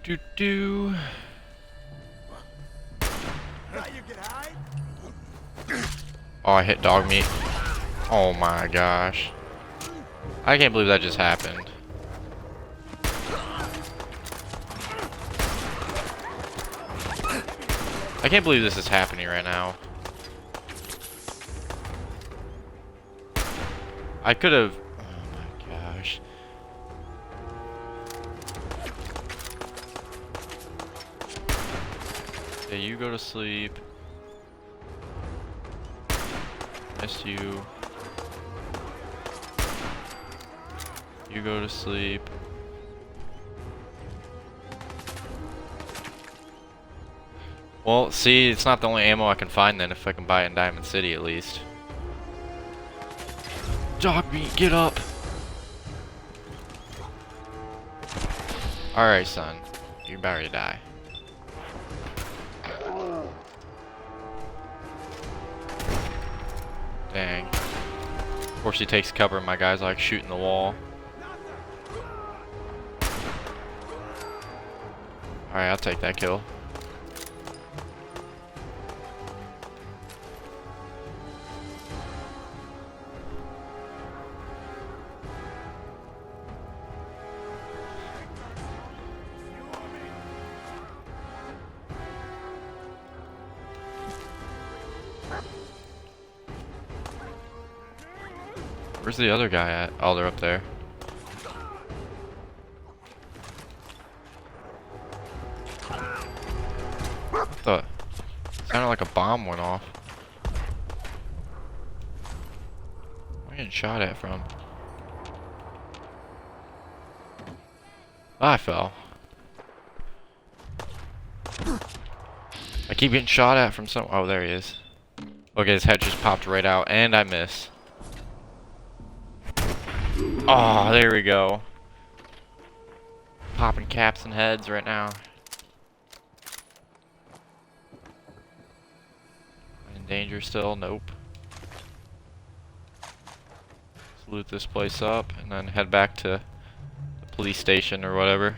Do do. Oh, I hit dog meat. Oh my gosh. I can't believe that just happened. I can't believe this is happening right now. I could have... Oh my gosh. Yeah, you go to sleep. Miss you. You go to sleep. Well, see, it's not the only ammo I can find then, if I can buy it in Diamond City at least. Dog meat, get up! Alright, son. You're about to die. Dang. Of course he takes cover and my guy's like shooting the wall. Alright, I'll take that kill. Where's the other guy at? Oh, they're up there. What the? Sounded like a bomb went off. Where am I getting shot at from? Ah, I fell. I keep getting shot at from some... Oh, there he is. Okay, his head just popped right out, and I miss. Oh, there we go. Popping caps and heads right now. In danger still? Nope. Let's loot this place up and then head back to the police station or whatever.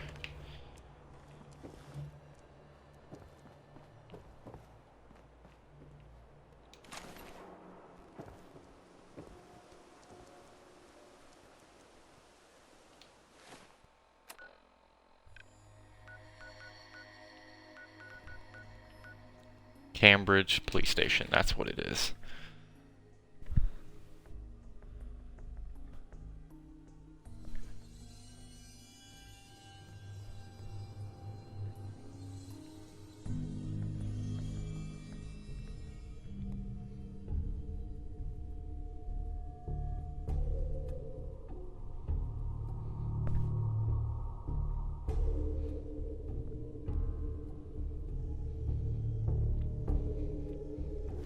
Cambridge Police Station, that's what it is.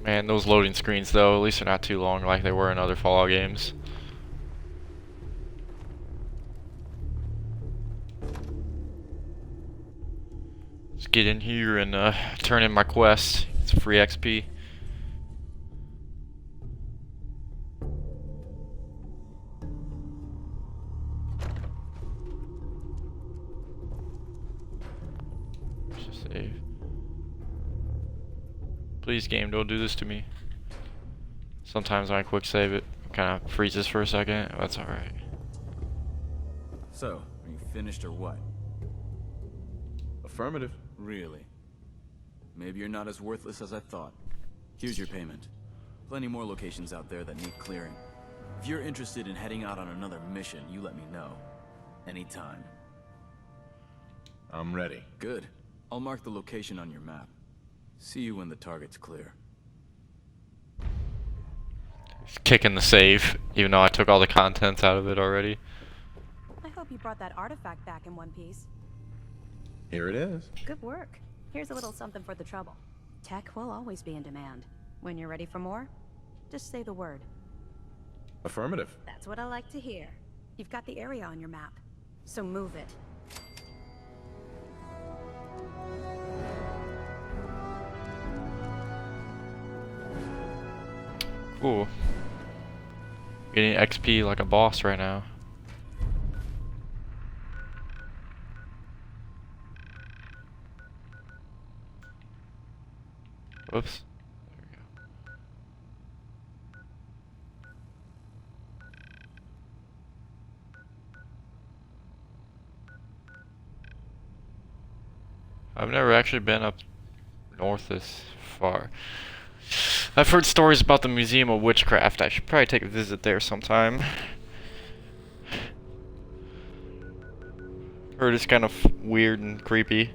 Man, those loading screens though, at least they're not too long like they were in other Fallout games. Let's get in here and turn in my quest. It's free XP. Let's just save. Please, game, don't do this to me. Sometimes when I quick save it kind of freezes for a second. That's alright. So, are you finished or what? Affirmative. Really? Maybe you're not as worthless as I thought. Here's your payment. Plenty more locations out there that need clearing. If you're interested in heading out on another mission, you let me know. Anytime. I'm ready. Good. I'll mark the location on your map. See you when the target's clear. He's kicking the save, even though I took all the contents out of it already. I hope you brought that artifact back in one piece. Here it is. Good work. Here's a little something for the trouble. Tech will always be in demand. When you're ready for more, just say the word. Affirmative. That's what I like to hear. You've got the area on your map, so move it. Ooh. Getting XP like a boss right now. Whoops. There we go. I've never actually been up north this far. I've heard stories about the Museum of Witchcraft. I should probably take a visit there sometime. Heard it's kind of weird and creepy.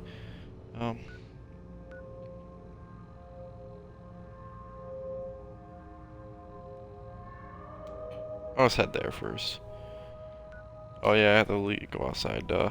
Let's head there first. Oh yeah, I have to go outside, duh.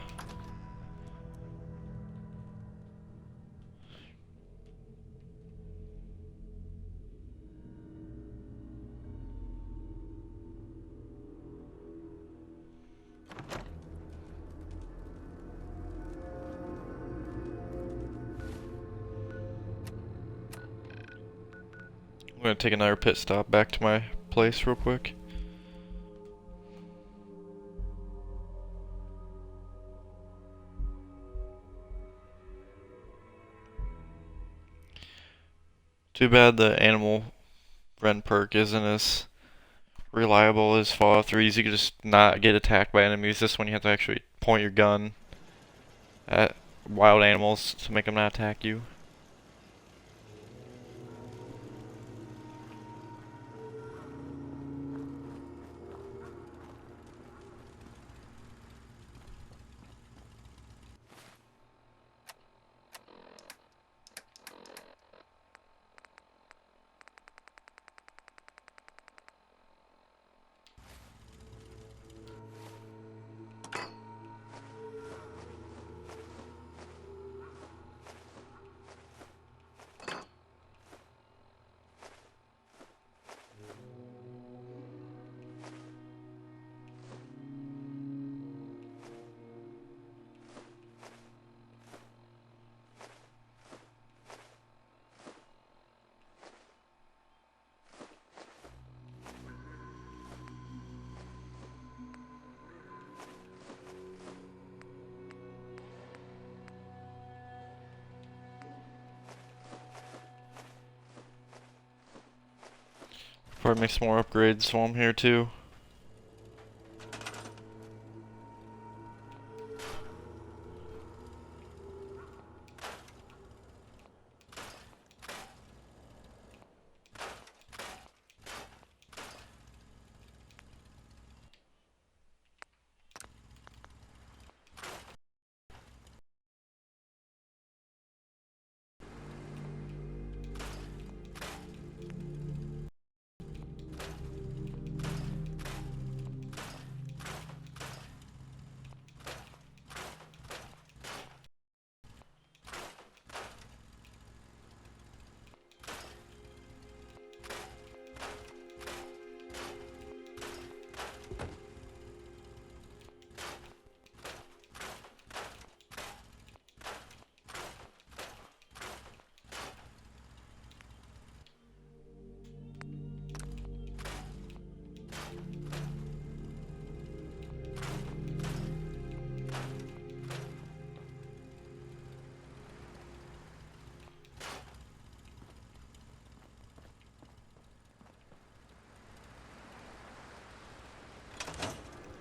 I'm gonna take another pit stop back to my place real quick. Too bad the animal friend perk isn't as reliable as Fallout 3's. You can just not get attacked by enemies. This one you have to actually point your gun at wild animals to make them not attack you. Probably make some more upgrades while I'm here too.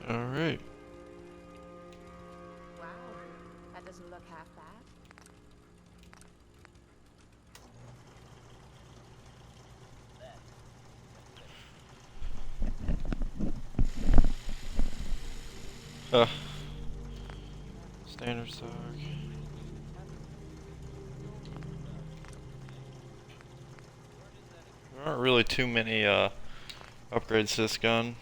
Alright. Wow, that doesn't look half bad. Standard stock. There aren't really too many upgrades to this gun.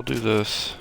We'll do this.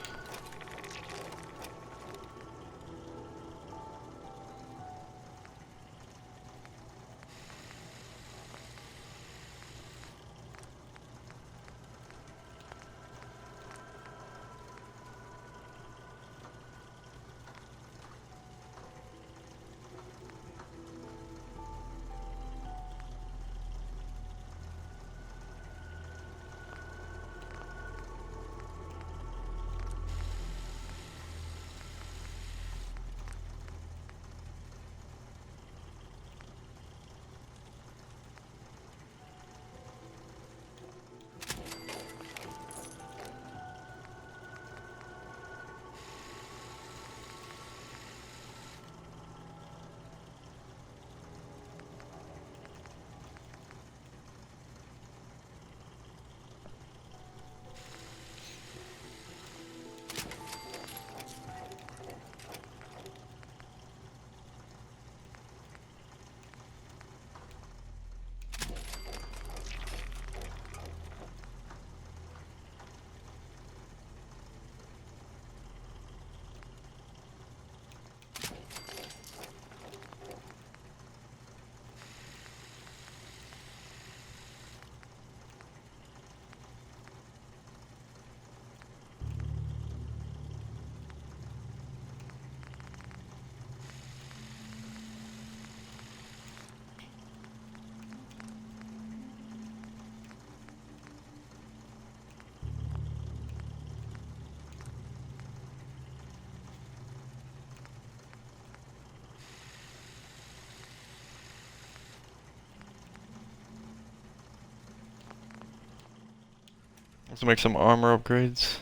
Let's make some armor upgrades.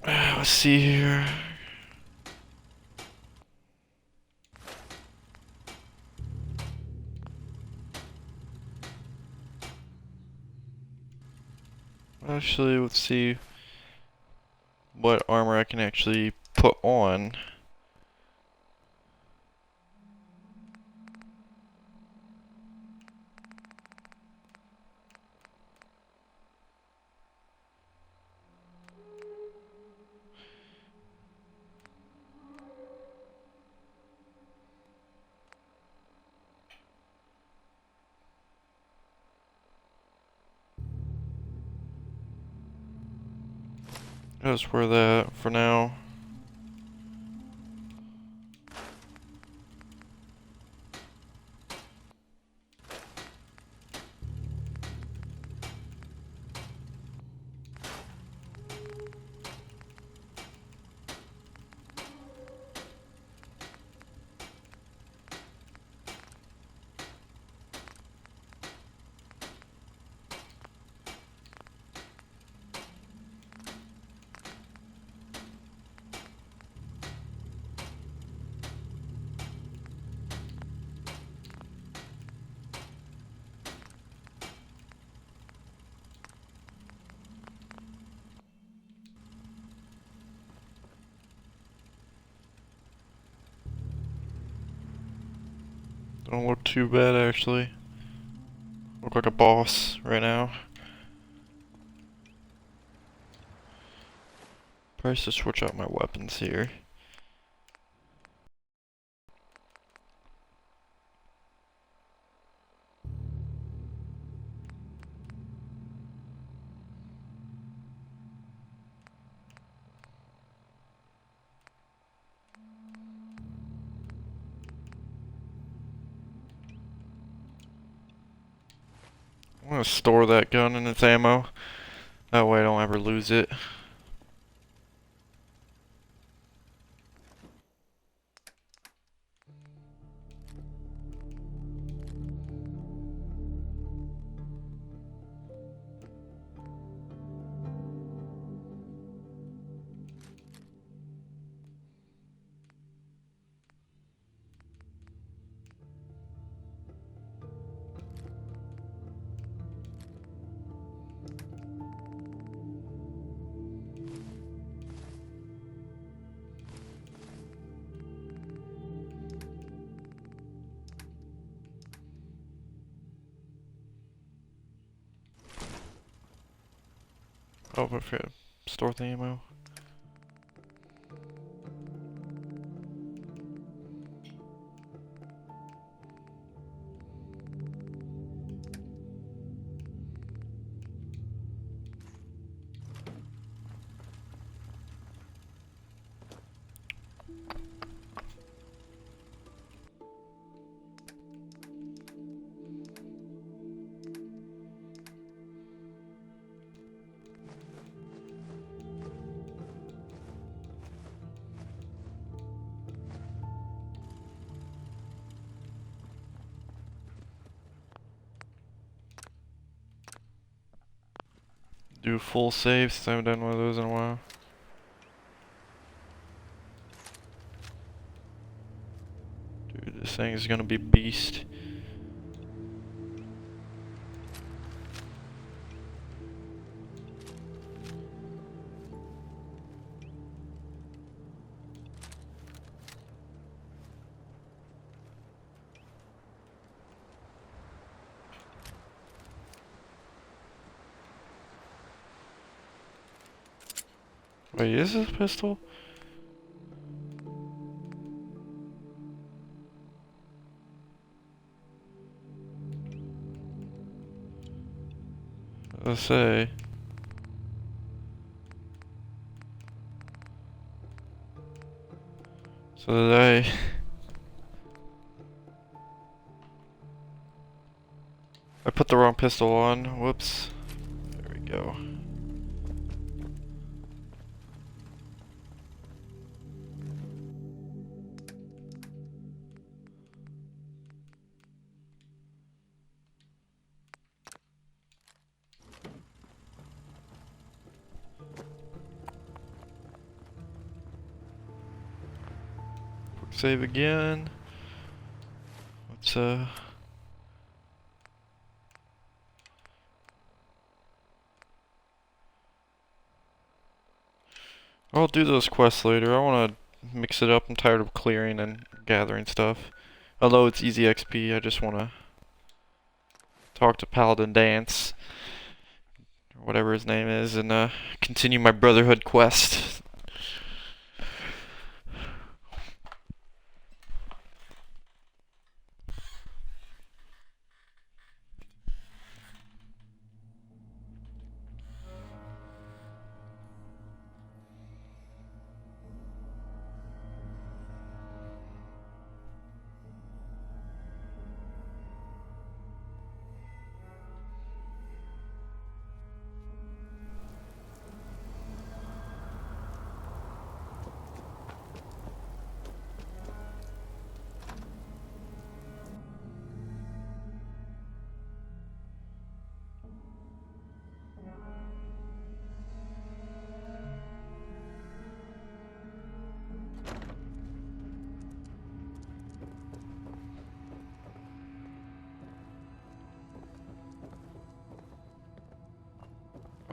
Let's see here. Actually, let's see what armor I can actually put on. Just wear that for now. Don't look too bad actually. Look like a boss right now. Probably should switch out my weapons here. I'm gonna store that gun in its ammo. That way I don't ever lose it. Oh, I forgot. Store the ammo. Do full save since I haven't done one of those in a while. Dude, this thing is gonna be beast. Wait, is this a pistol? Let's say. So did I put the wrong pistol on. Whoops. There we go. Quick save again. Let's I'll do those quests later. I wanna mix it up. I'm tired of clearing and gathering stuff. Although it's easy XP, I just wanna talk to Paladin Dance, or whatever his name is, and continue my Brotherhood quest.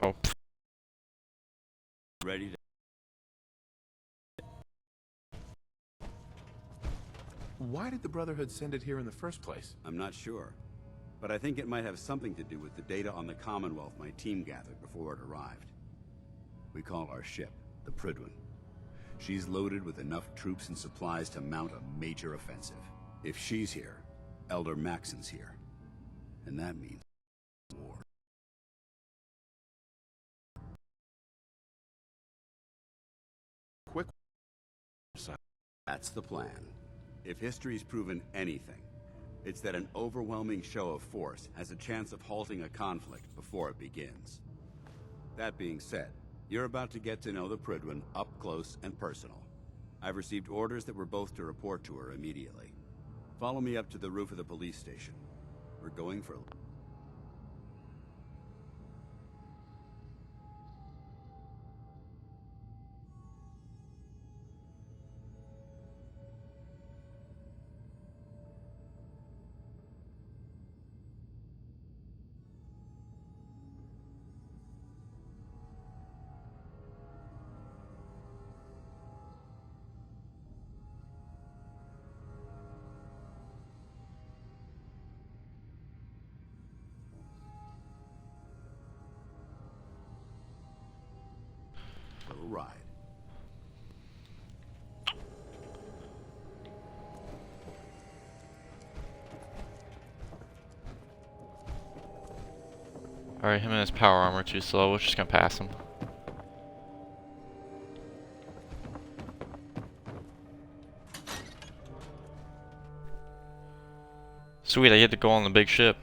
Oh, Ready to... Why did the Brotherhood send it here in the first place? I'm not sure, but I think it might have something to do with the data on the Commonwealth my team gathered before it arrived. We call our ship the Prydwen. She's loaded with enough troops and supplies to mount a major offensive. If she's here, Elder Maxson's here. And that means war. Quick. That's the plan. If history's proven anything, it's that an overwhelming show of force has a chance of halting a conflict before it begins. That being said, you're about to get to know the Prydwen up close and personal. I've received orders that we're both to report to her immediately. Follow me up to the roof of the police station. We're going for... little ride. Alright, him and his power armor too slow. We're just gonna pass him. Sweet, I get to go on the big ship.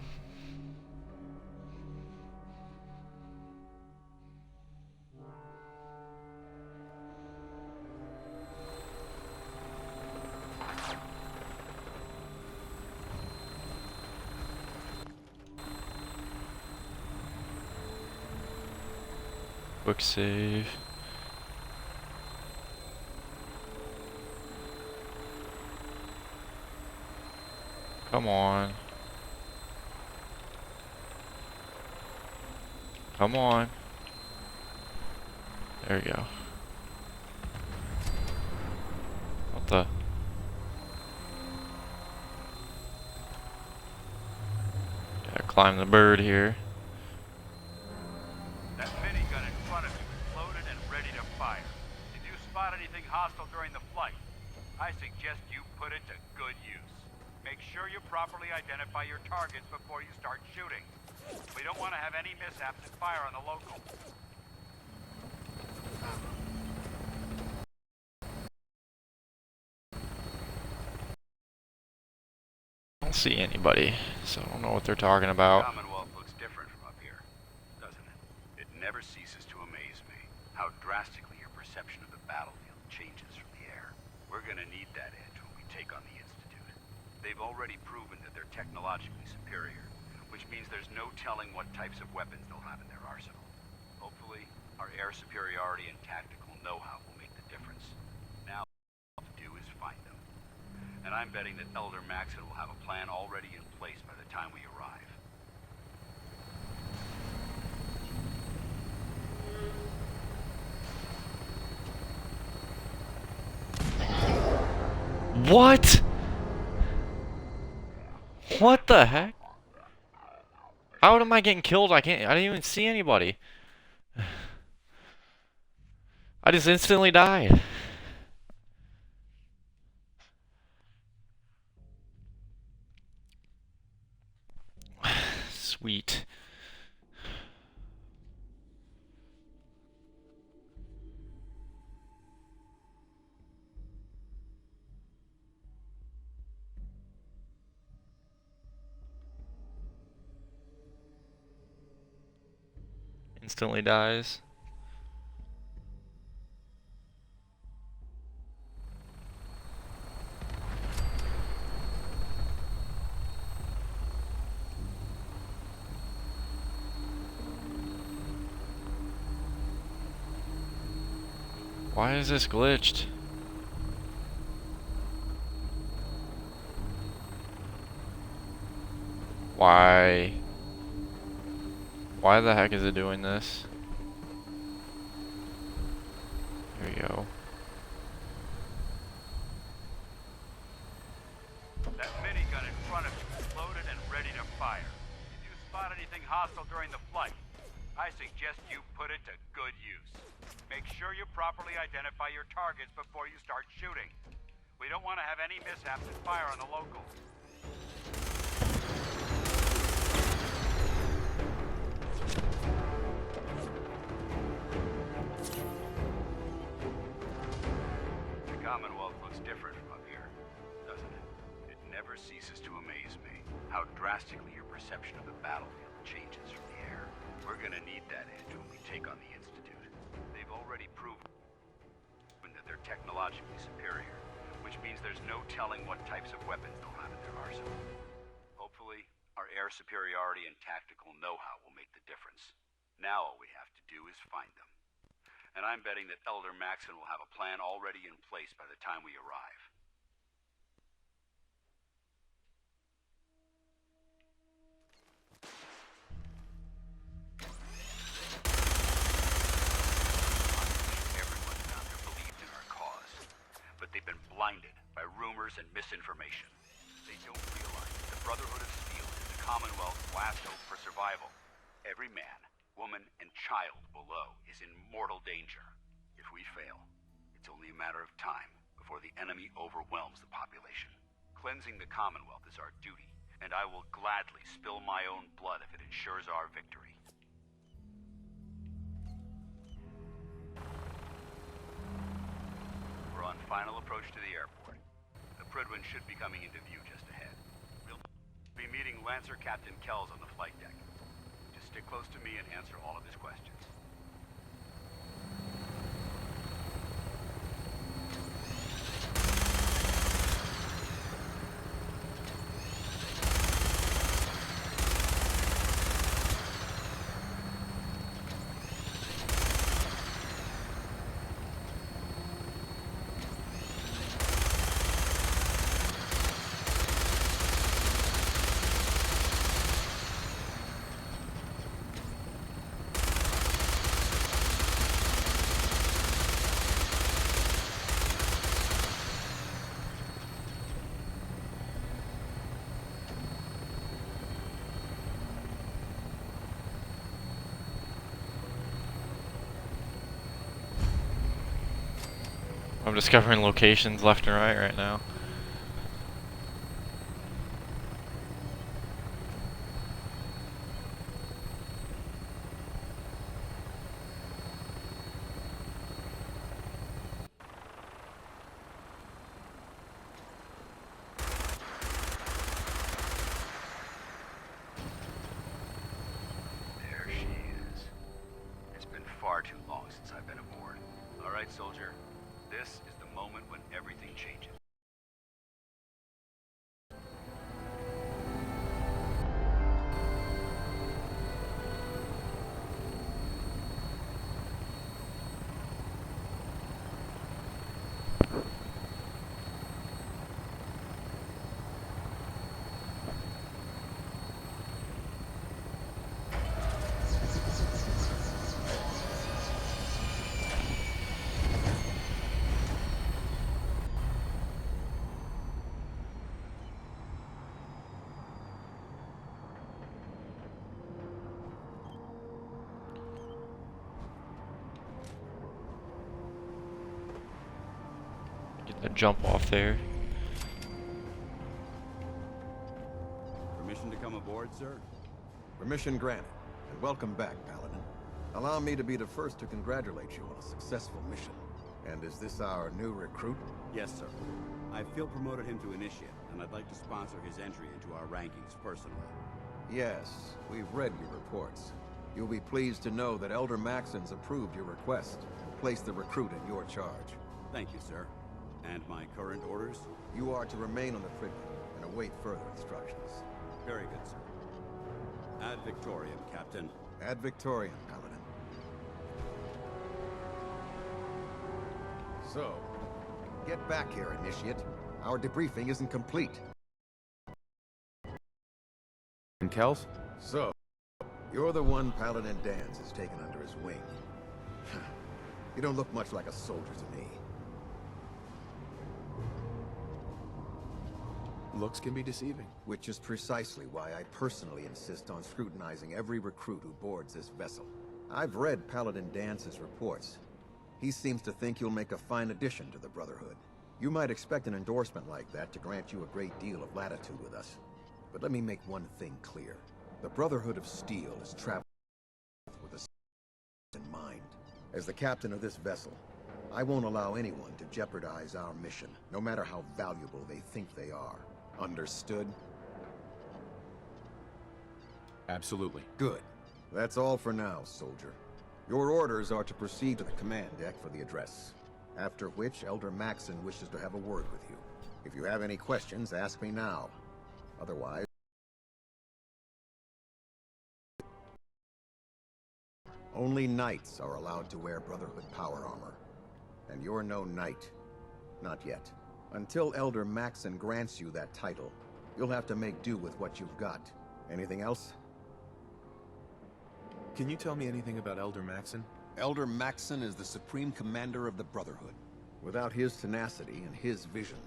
Quick save. Come on. Come on. There we go. What the? Gotta climb the bird here. That minigun in front of you is loaded and ready to fire. If you spot anything hostile during the flight, I suggest you put it to good use. Make sure you properly identify your targets before you start shooting. We don't want to have any mishaps and fire on the local. I don't see anybody, so I don't know what they're talking about. Commonwealth looks different from up here, doesn't it? It never ceases to amaze me how drastically your perception of the battlefield changes from the air. We're gonna need that edge when we take on the Institute. They've already proven that they're technologically superior, which means there's no telling what types of weapons they'll have in their arsenal. Hopefully, our air superiority and tactical know-how will make the difference. Now, all we have to do is find them. And I'm betting that Elder Maxon will have a plan already in place by the time we arrive. What? What the heck? How am I getting killed? I didn't even see anybody. I just instantly died. Sweet. Instantly dies. Why is this glitched? Why? Why the heck is it doing this? There we go. That minigun in front of you is loaded and ready to fire. If you spot anything hostile during the flight, I suggest you put it to good use. Make sure you properly identify your targets before you start shooting. We don't want to have any mishaps and fire on the local. The Commonwealth looks different from up here, doesn't it? It never ceases to amaze me how drastically your perception of the battlefield changes from the air. We're gonna need that edge when we take on the Institute. They've already proven that they're technologically superior, which means there's no telling what types of weapons they'll have in their arsenal. Hopefully, our air superiority and tactical know-how will make the difference. Now all we have to do is find them. And I'm betting that Elder Maxon will have a plan already in place by the time we arrive. Everyone down there believed in our cause, but they've been blinded by rumors and misinformation. They don't realize that the Brotherhood of Steel is the Commonwealth's last hope for survival. Every man, woman, and child below is in mortal danger. If we fail, it's only a matter of time before the enemy overwhelms the population. Cleansing the Commonwealth is our duty, and I will gladly spill my own blood if it ensures our victory. We're on final approach to the airport. The Prydwen should be coming into view just ahead. We'll be meeting Lancer Captain Kells on the flight deck. Just stick close to me and answer all of his questions. I'm discovering locations left and right now. There she is. It's been far too long since I've been aboard. All right, soldier. This is the moment when everything changes. Get the jump off there. Permission to come aboard, sir? Permission granted, and welcome back, Paladin. Allow me to be the first to congratulate you on a successful mission. And is this our new recruit? Yes, sir. I feel promoted him to initiate, and I'd like to sponsor his entry into our rankings personally. Yes, we've read your reports. You'll be pleased to know that Elder Maxon's approved your request and placed the recruit in your charge. Thank you, sir. And my current orders? You are to remain on the Prydwen and await further instructions. Very good, sir. Ad Victoriam, Captain. Ad Victoriam, Paladin. So, get back here, Initiate. Our debriefing isn't complete. And Kells? So, you're the one Paladin Danse has taken under his wing. You don't look much like a soldier to me. Looks can be deceiving. Which is precisely why I personally insist on scrutinizing every recruit who boards this vessel. I've read Paladin Dance's reports. He seems to think you'll make a fine addition to the Brotherhood. You might expect an endorsement like that to grant you a great deal of latitude with us. But let me make one thing clear. The Brotherhood of Steel is traveling with a in mind. As the captain of this vessel, I won't allow anyone to jeopardize our mission, no matter how valuable they think they are. Understood? Absolutely. Good. That's all for now, soldier. Your orders are to proceed to the command deck for the address. After which, Elder Maxon wishes to have a word with you. If you have any questions, ask me now. Otherwise... Only knights are allowed to wear Brotherhood power armor. And you're no knight. Not yet. Until Elder Maxon grants you that title, you'll have to make do with what you've got. Anything else? Can you tell me anything about Elder Maxon? Elder Maxon is the Supreme Commander of the Brotherhood. Without his tenacity and his vision,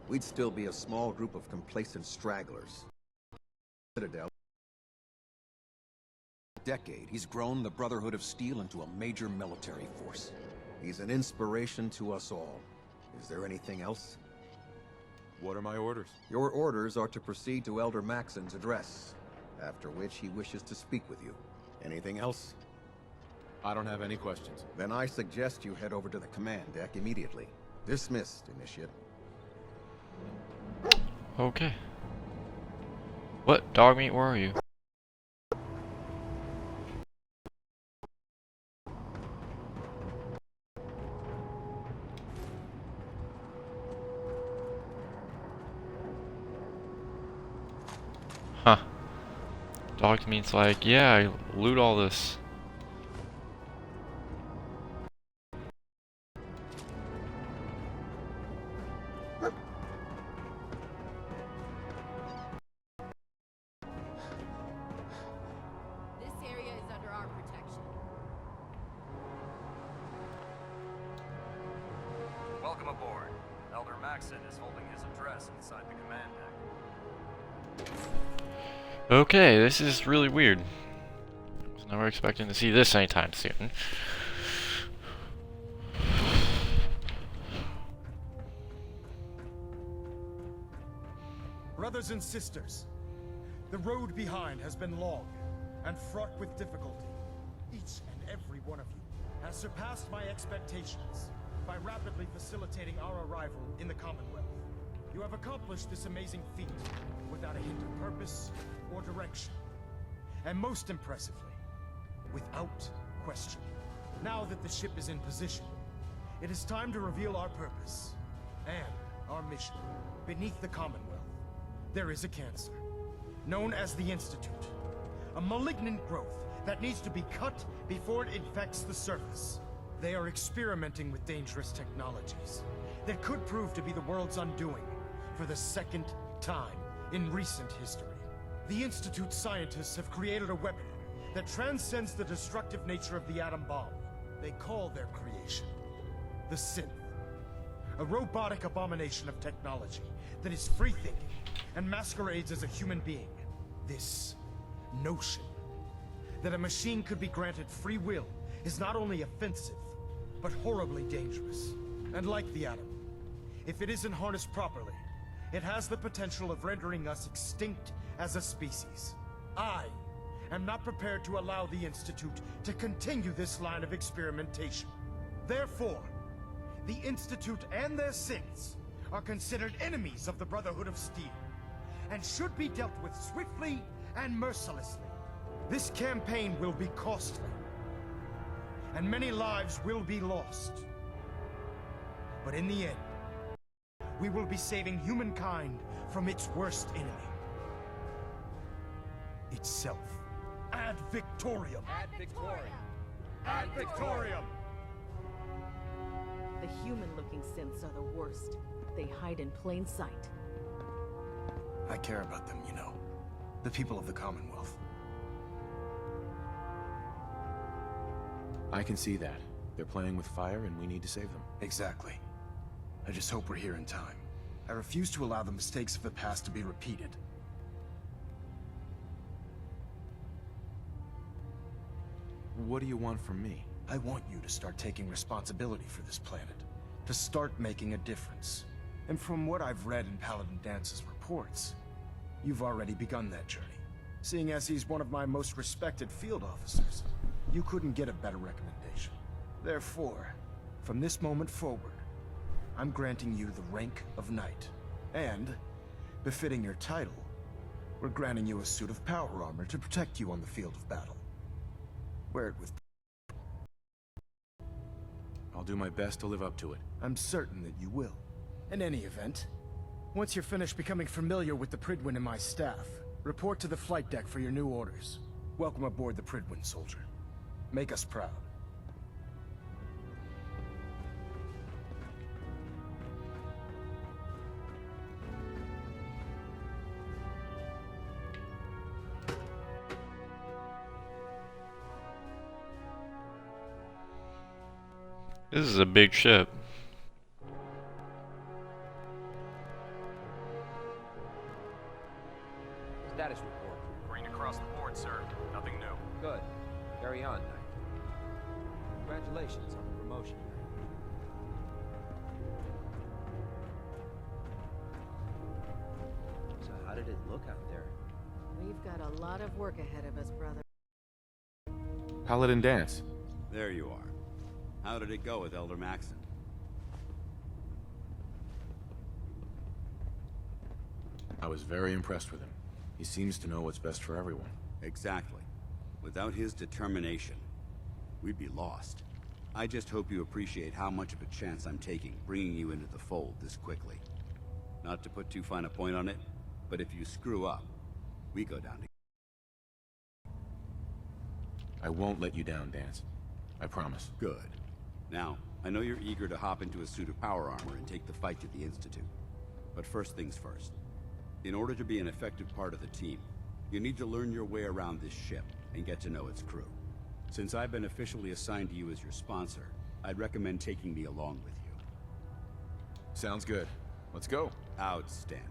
we'd still be a small group of complacent stragglers. Citadel. A decade, he's grown the Brotherhood of Steel into a major military force. He's an inspiration to us all. Is there anything else? What are my orders? Your orders are to proceed to Elder Maxon's address, after which he wishes to speak with you. Anything else? I don't have any questions. Then I suggest you head over to the command deck immediately. Dismissed, Initiate. Okay. What? Dog meat, where are you? Huh. Dog meat's like, yeah, I loot all this. This area is under our protection. Welcome aboard. Elder Maxon is holding his address inside the command deck. Okay, this is really weird. Was never expecting to see this anytime soon. Brothers and sisters, the road behind has been long and fraught with difficulty. Each and every one of you has surpassed my expectations by rapidly facilitating our arrival in the Commonwealth. You have accomplished this amazing feat without a hint of purpose or direction. And most impressively, without question. Now that the ship is in position, it is time to reveal our purpose and our mission. Beneath the Commonwealth, there is a cancer, known as the Institute. A malignant growth that needs to be cut before it infects the surface. They are experimenting with dangerous technologies that could prove to be the world's undoing for the second time in recent history. The Institute's scientists have created a weapon that transcends the destructive nature of the atom bomb. They call their creation the Synth. A robotic abomination of technology that is free-thinking and masquerades as a human being. This notion that a machine could be granted free will is not only offensive, but horribly dangerous. And like the atom, if it isn't harnessed properly, it has the potential of rendering us extinct as a species. I am not prepared to allow the Institute to continue this line of experimentation. Therefore, the Institute and their synths are considered enemies of the Brotherhood of Steel, and should be dealt with swiftly and mercilessly. This campaign will be costly, and many lives will be lost. But in the end, we will be saving humankind from its worst enemy. Itself. Ad Victorium! Ad Victorium! Ad Victorium! The human-looking synths are the worst. They hide in plain sight. I care about them, you know. The people of the Commonwealth. I can see that. They're playing with fire and we need to save them. Exactly. I just hope we're here in time. I refuse to allow the mistakes of the past to be repeated. What do you want from me? I want you to start taking responsibility for this planet. To start making a difference. And from what I've read in Paladin Dance's reports, you've already begun that journey. Seeing as he's one of my most respected field officers, you couldn't get a better recommendation. Therefore, from this moment forward, I'm granting you the rank of Knight. And, befitting your title, we're granting you a suit of power armor to protect you on the field of battle. Wear it with... I'll do my best to live up to it. I'm certain that you will. In any event, once you're finished becoming familiar with the Prydwen and my staff, report to the flight deck for your new orders. Welcome aboard the Prydwen, soldier. Make us proud. This is a big ship. Status report. Green across the board, sir. Nothing new. Good. Carry on, Knight. Congratulations on the promotion. did it look out there? We've got a lot of work ahead of us, brother. Paladin Dance. There you are. How did it go with Elder Maxon? I was very impressed with him. He seems to know what's best for everyone. Exactly. Without his determination, we'd be lost. I just hope you appreciate how much of a chance I'm taking bringing you into the fold this quickly. Not to put too fine a point on it, but if you screw up, we go down together. I won't let you down, Dance. I promise. Good. Now, I know you're eager to hop into a suit of power armor and take the fight to the Institute. But first things first. In order to be an effective part of the team, you need to learn your way around this ship and get to know its crew. Since I've been officially assigned to you as your sponsor, I'd recommend taking me along with you. Sounds good. Let's go. Outstanding.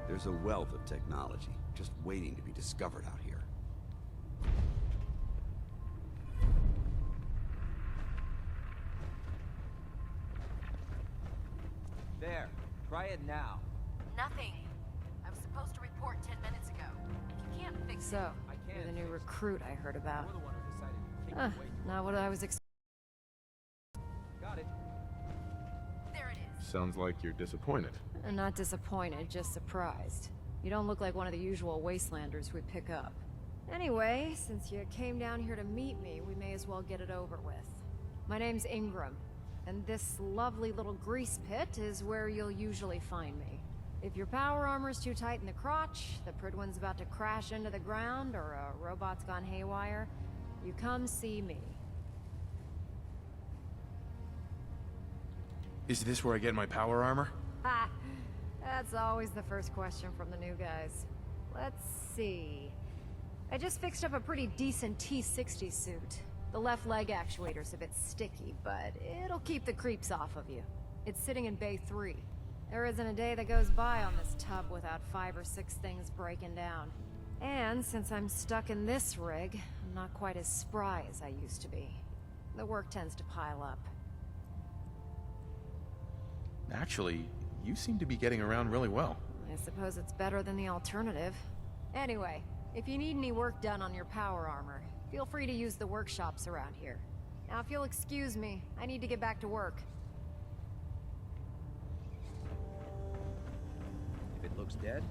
There's a wealth of technology just waiting to be discovered out here. There. Try it now. Nothing. I was supposed to report 10 minutes ago. If you can't fix So, it... you're the new recruit I heard about. You're the one who decided to take it away. Not what I was expecting. Got it. There it is. Sounds like you're disappointed. Not disappointed, just surprised. You don't look like one of the usual wastelanders we pick up. Anyway, since you came down here to meet me, we may as well get it over with. My name's Ingram, and this lovely little grease pit is where you'll usually find me. If your power armor's too tight in the crotch, the Prydwen's about to crash into the ground, or a robot's gone haywire, you come see me. Is this where I get my power armor? Ha! That's always the first question from the new guys. Let's see. I just fixed up a pretty decent T-60 suit. The left leg actuator's a bit sticky, but it'll keep the creeps off of you. It's sitting in Bay 3. There isn't a day that goes by on this tub without 5 or 6 things breaking down. And since I'm stuck in this rig, I'm not quite as spry as I used to be. The work tends to pile up. Actually, you seem to be getting around really well. I suppose it's better than the alternative. Anyway, if you need any work done on your power armor, feel free to use the workshops around here. Now, if you'll excuse me, I need to get back to work. If it looks dead,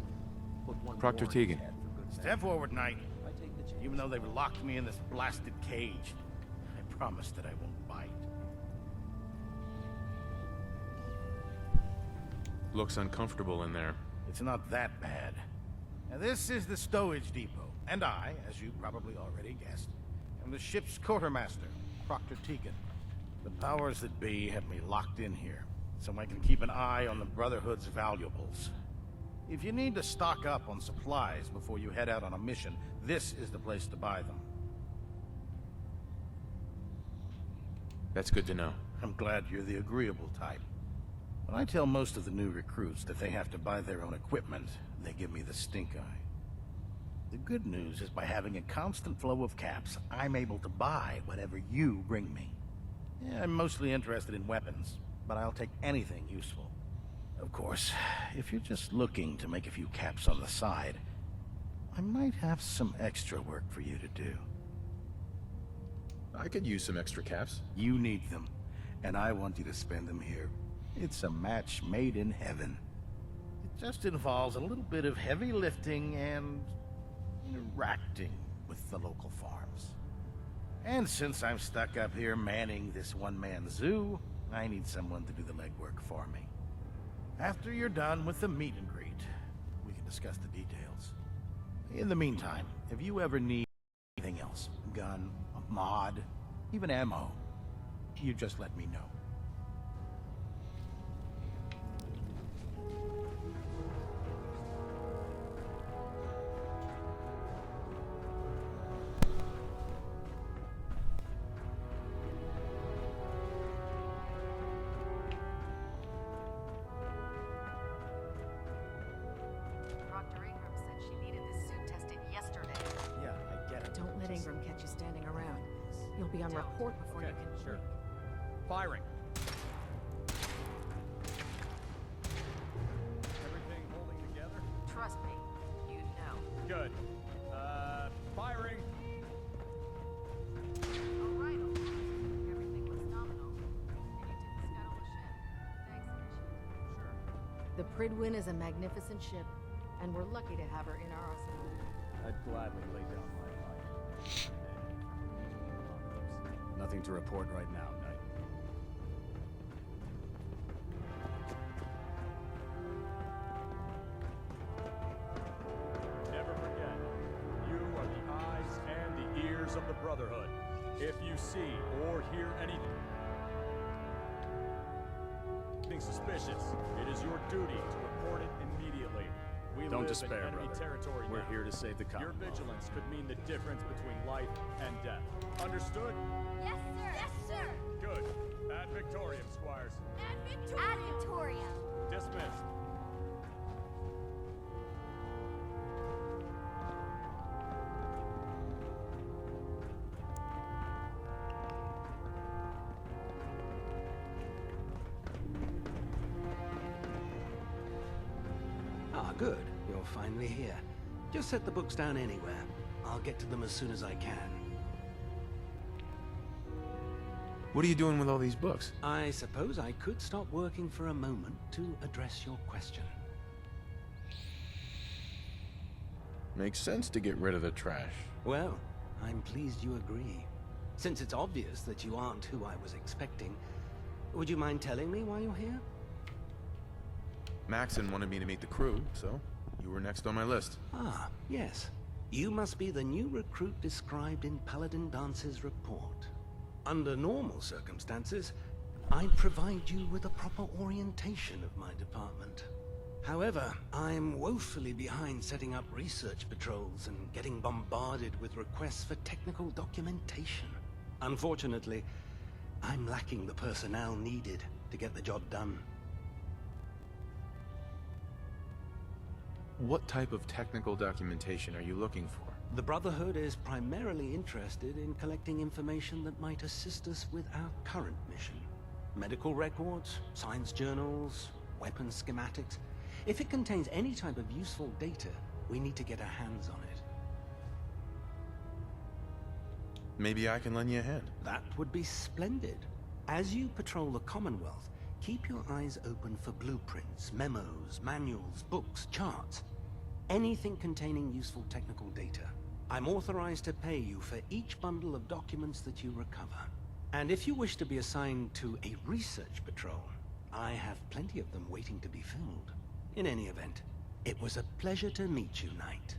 put one Proctor more in its Tegan. head for good Step measure. forward, Knight. I take the chance. Even though they've locked me in this blasted cage, I promise that I won't bite. Looks uncomfortable in there. It's not that bad. Now, this is the stowage depot, and I, as you probably already guessed, am the ship's quartermaster, Proctor Tegan. The powers that be have me locked in here, so I can keep an eye on the Brotherhood's valuables. If you need to stock up on supplies before you head out on a mission, this is the place to buy them. That's good to know. I'm glad you're the agreeable type. When I tell most of the new recruits that they have to buy their own equipment, they give me the stink eye. The good news is by having a constant flow of caps, I'm able to buy whatever you bring me. Yeah, I'm mostly interested in weapons, but I'll take anything useful. Of course, if you're just looking to make a few caps on the side, I might have some extra work for you to do. I could use some extra caps. You need them, and I want you to spend them here. It's a match made in heaven. It just involves a little bit of heavy lifting and interacting with the local farms. And since I'm stuck up here manning this one-man zoo, I need someone to do the legwork for me. After you're done with the meet and greet, we can discuss the details. In the meantime, if you ever need anything else, gun, a mod, even ammo, you just let me know. be on report before you can... Sure. Firing. Everything holding together? Trust me, you know. Good. Firing. All right. Everything looks nominal. And you didn't scuttle the ship. Thanks, Mission. The Pridwin is a magnificent ship, and we're lucky to have her in our arsenal. I'd gladly lay down my life. Nothing to report right now, Knight. Never forget, you are the eyes and the ears of the Brotherhood. If you see or hear anything suspicious, it is your duty to report it immediately. We Don't live despair, in enemy brother. territory We're now. here to save the Your Commonwealth. vigilance could mean the difference between life and death. Understood? Yes, sir. Yes, sir. Good. Ad Victoriam, Squires. Ad Victoriam. Ad Victoriam. Dismissed. Ah, good. You're finally here. Just set the books down anywhere. I'll get to them as soon as I can. What are you doing with all these books? I suppose I could stop working for a moment to address your question. Makes sense to get rid of the trash. Well, I'm pleased you agree. Since it's obvious that you aren't who I was expecting, would you mind telling me why you're here? Maxon wanted me to meet the crew, so you were next on my list. Ah, yes. You must be the new recruit described in Paladin Dance's report. Under normal circumstances, I'd provide you with a proper orientation of my department. However, I'm woefully behind setting up research patrols and getting bombarded with requests for technical documentation. Unfortunately, I'm lacking the personnel needed to get the job done. What type of technical documentation are you looking for? The Brotherhood is primarily interested in collecting information that might assist us with our current mission. Medical records, science journals, weapon schematics. If it contains any type of useful data, we need to get our hands on it. Maybe I can lend you a hand. That would be splendid. As you patrol the Commonwealth, keep your eyes open for blueprints, memos, manuals, books, charts. Anything containing useful technical data. I'm authorized to pay you for each bundle of documents that you recover. And if you wish to be assigned to a research patrol, I have plenty of them waiting to be filled. In any event, it was a pleasure to meet you, Knight.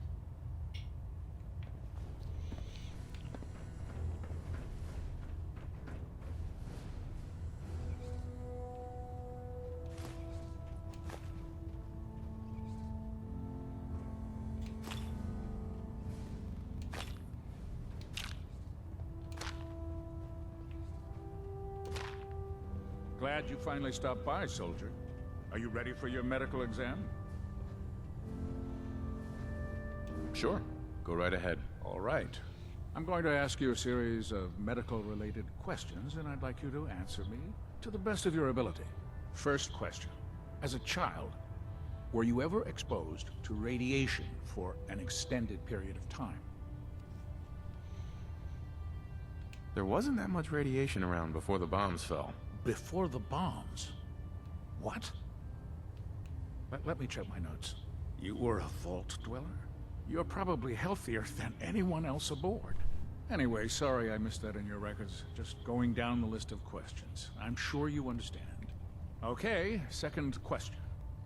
Glad you finally stopped by, soldier. Are you ready for your medical exam? Sure. Go right ahead. All right. I'm going to ask you a series of medical-related questions, and I'd like you to answer me to the best of your ability. First question. As a child, were you ever exposed to radiation for an extended period of time? There wasn't that much radiation around before the bombs fell. Before the bombs? What? Let me check my notes. You were a vault dweller? You're probably healthier than anyone else aboard. Anyway, sorry I missed that in your records. Just going down the list of questions. I'm sure you understand. Okay, second question.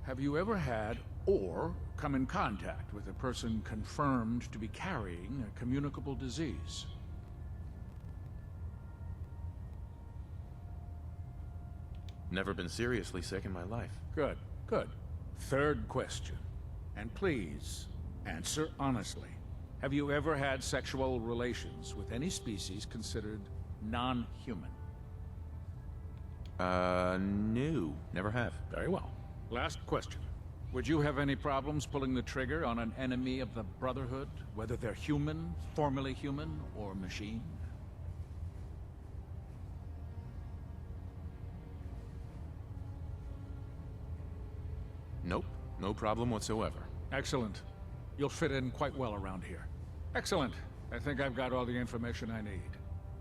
Have you ever had or come in contact with a person confirmed to be carrying a communicable disease? Never been seriously sick in my life. Good, good. Third question. And please, answer honestly. Have you ever had sexual relations with any species considered non-human? No. Never have. Very well. Last question. Would you have any problems pulling the trigger on an enemy of the Brotherhood, whether they're human, formerly human, or machine? No problem whatsoever. Excellent. You'll fit in quite well around here. Excellent. I think I've got all the information I need.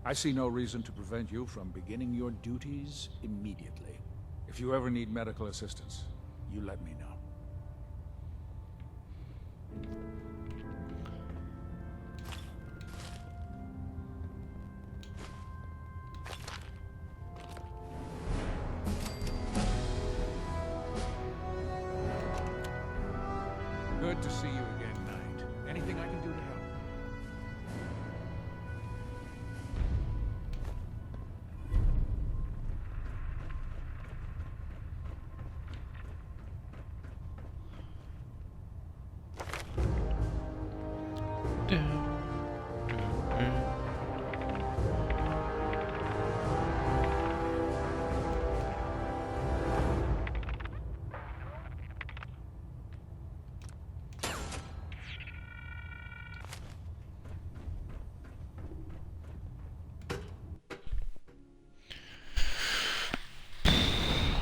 I see no reason to prevent you from beginning your duties immediately. If you ever need medical assistance, you let me know. Good to see you again, Knight. Anything I can do to help?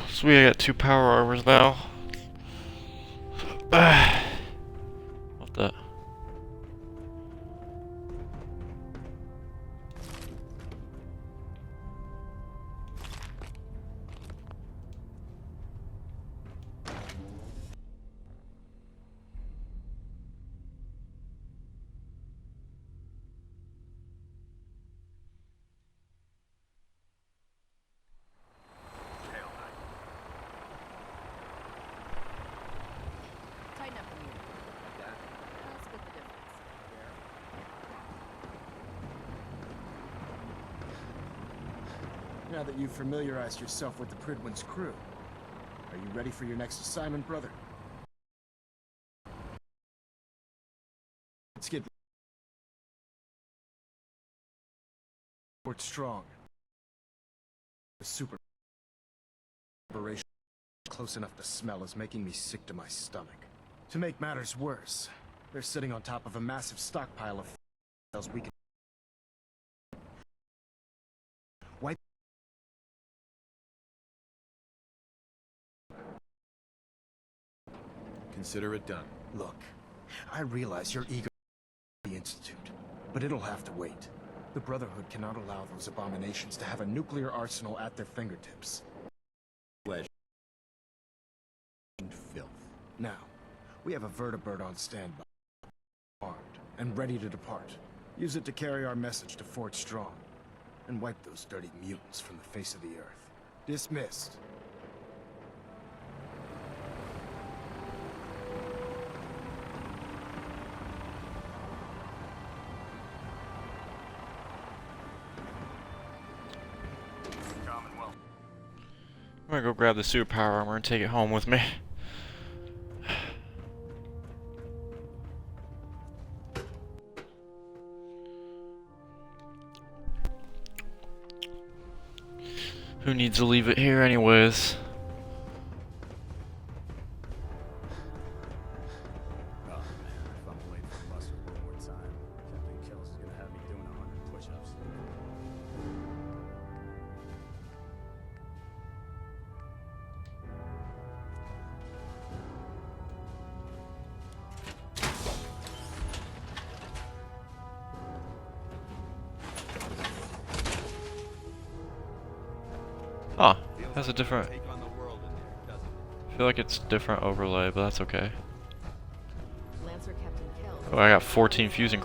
So we got 2 power armors now. What the? Tighten up the meter. I'll split the difference. Now that you've familiarized yourself with the Prydwen's crew, are you ready for your next assignment, brother? Let's get Fort Strong. The super operation close enough to smell is making me sick to my stomach. To make matters worse, they're sitting on top of a massive stockpile of files we can wipe. Consider it done. Look, I realize you're eager for the Institute, but it'll have to wait. The Brotherhood cannot allow those abominations to have a nuclear arsenal at their fingertips. Flesh and filth. Now, we have a vertibird on standby, armed and ready to depart. Use it to carry our message to Fort Strong, and wipe those dirty mutants from the face of the earth. Dismissed. Commonwealth. I'm gonna go grab the super power armor and take it home with me. Who needs to leave it here anyways? Oh man, if I'm late for muster one more time, Captain Kills is gonna have me doing 100 push-ups. Huh, has a different... I feel like it's different overlay, but that's okay. Lancer Captain Kell. Oh, I got 14 fusion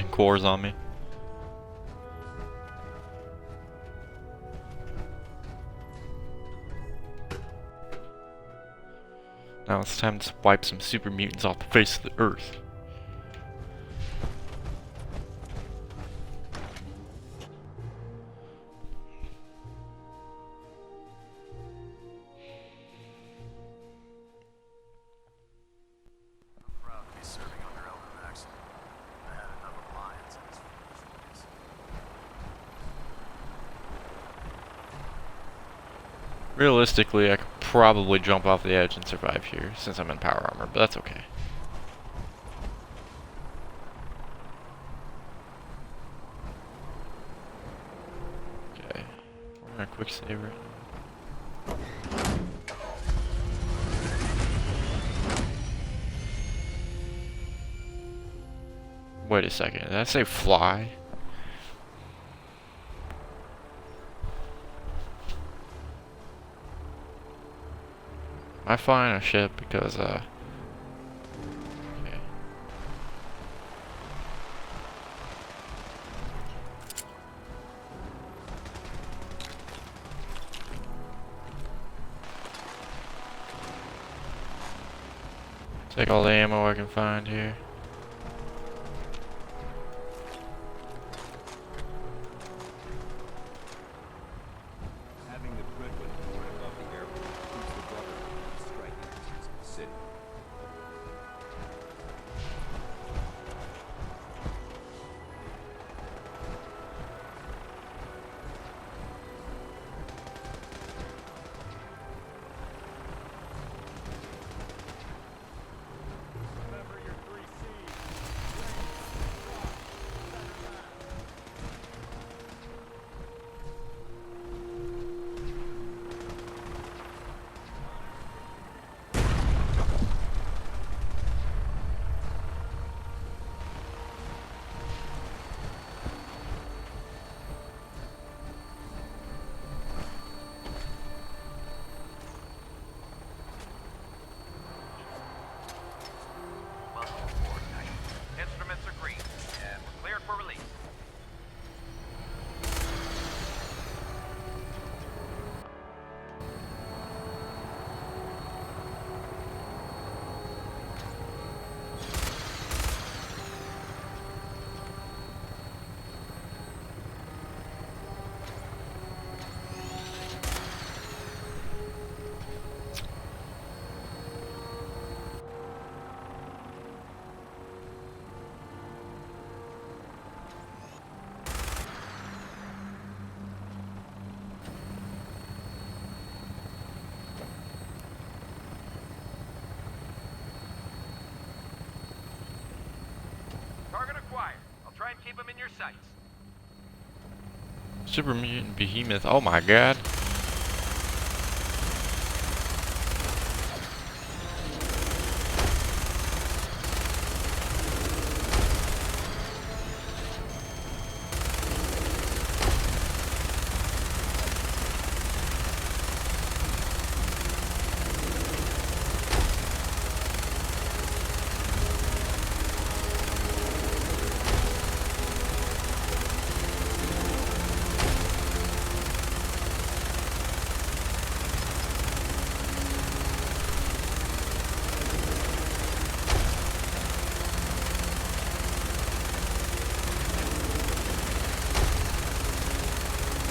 cores on me. Now it's time to wipe some super mutants off the face of the earth. Proud to be serving under Elder Maxson. I had enough alliance in his foolish ways. Realistically, I could probably jump off the edge and survive here, since I'm in power armor, but that's okay. Okay, we're gonna quick save right now. Wait a second, did I say fly? Am I flying a ship? Because, okay. Take all the ammo I can find here. Having the Prydwen board above the airport keeps the Brotherhood from striking distance of the city. Instruments are green, and we're cleared for release. Target acquired. I'll try and keep him in your sights. Super Mutant Behemoth. Oh my god.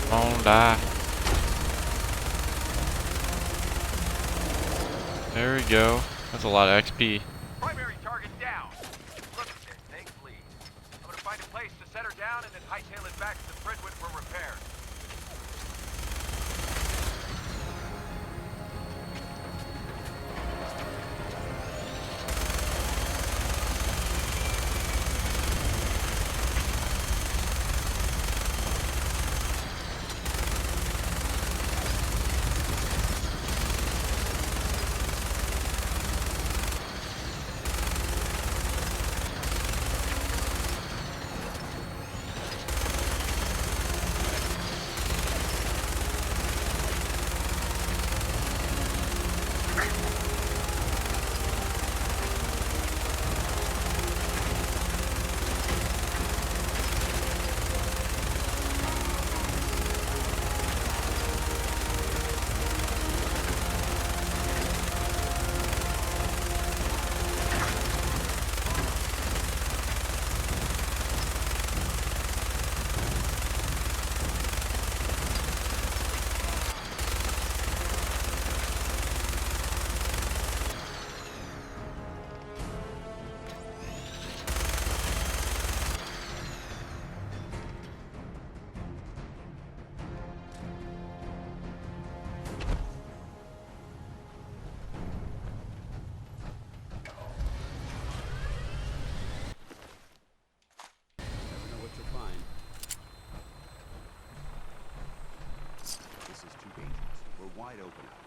Don't die. There we go. That's a lot of XP. Primary target down. Look at this. Take lead. I'm gonna find a place to set her down and then hightail it back to the Prydwen for repairs. Wide open.